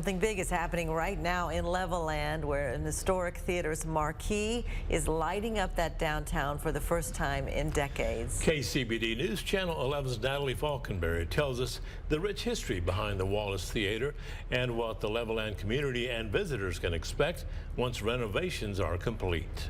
Something big is happening right now in Levelland, where an historic theater's marquee is lighting up that downtown for the first time in decades. KCBD News Channel 11's Natalie Falkenberry tells us the rich history behind the Wallace Theater and what the Levelland community and visitors can expect once renovations are complete.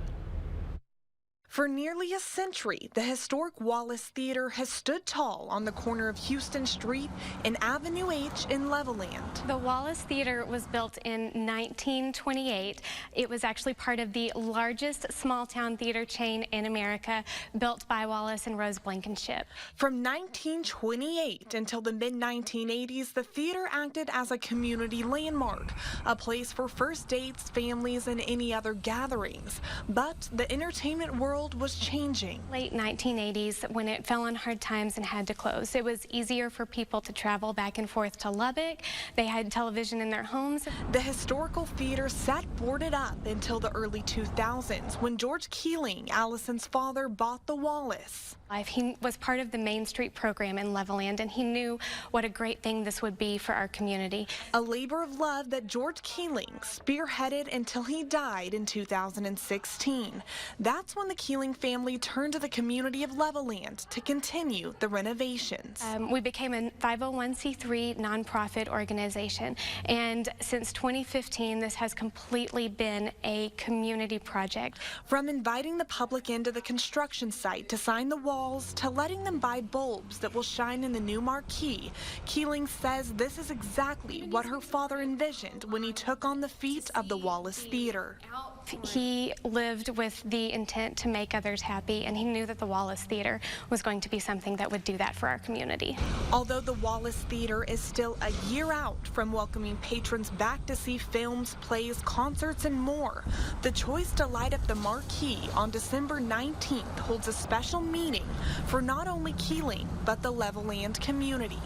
For nearly a century, the Historic Wallace Theater has stood tall on the corner of Houston Street and Avenue H in Levelland. The Wallace Theater was built in 1928. It was actually part of the largest small-town theater chain in America, built by Wallace and Rose Blankenship. From 1928 until the mid-1980s, the theater acted as a community landmark, a place for first dates, families, and any other gatherings. But the entertainment world was changing. Late 1980s, when it fell on hard times and had to close, it was easier for people to travel back and forth to Lubbock. They had television in their homes. The historical theater sat boarded up until the early 2000s when George Keeling, Allison's father, bought the Wallace. He was part of the Main Street program in Levelland, and he knew what a great thing this would be for our community. A labor of love that George Keeling spearheaded until he died in 2016. That's when the Keeling family turned to the community of Levelland to continue the renovations. We became a 501c3 nonprofit organization, and since 2015, this has completely been a community project. From inviting the public into the construction site to sign the wall to letting them buy bulbs that will shine in the new marquee, Keeling says this is exactly what her father envisioned when he took on the feat of the Wallace Theater. He lived with the intent to make others happy, and he knew that the Wallace Theater was going to be something that would do that for our community. Although the Wallace Theater is still a year out from welcoming patrons back to see films, plays, concerts, and more, the choice to light up the marquee on December 19th holds a special meaning for not only Keeling, but the Levelland community.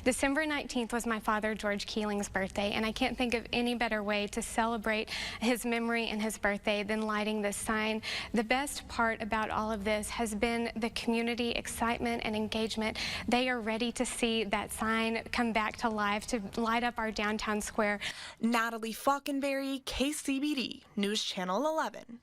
December 19th was my father, George Keeling's birthday, and I can't think of any better way to celebrate his memory and his birthday than lighting this sign. The best part about all of this has been the community excitement and engagement. They are ready to see that sign come back to life, to light up our downtown square. Natalie Falkenberry, KCBD News Channel 11.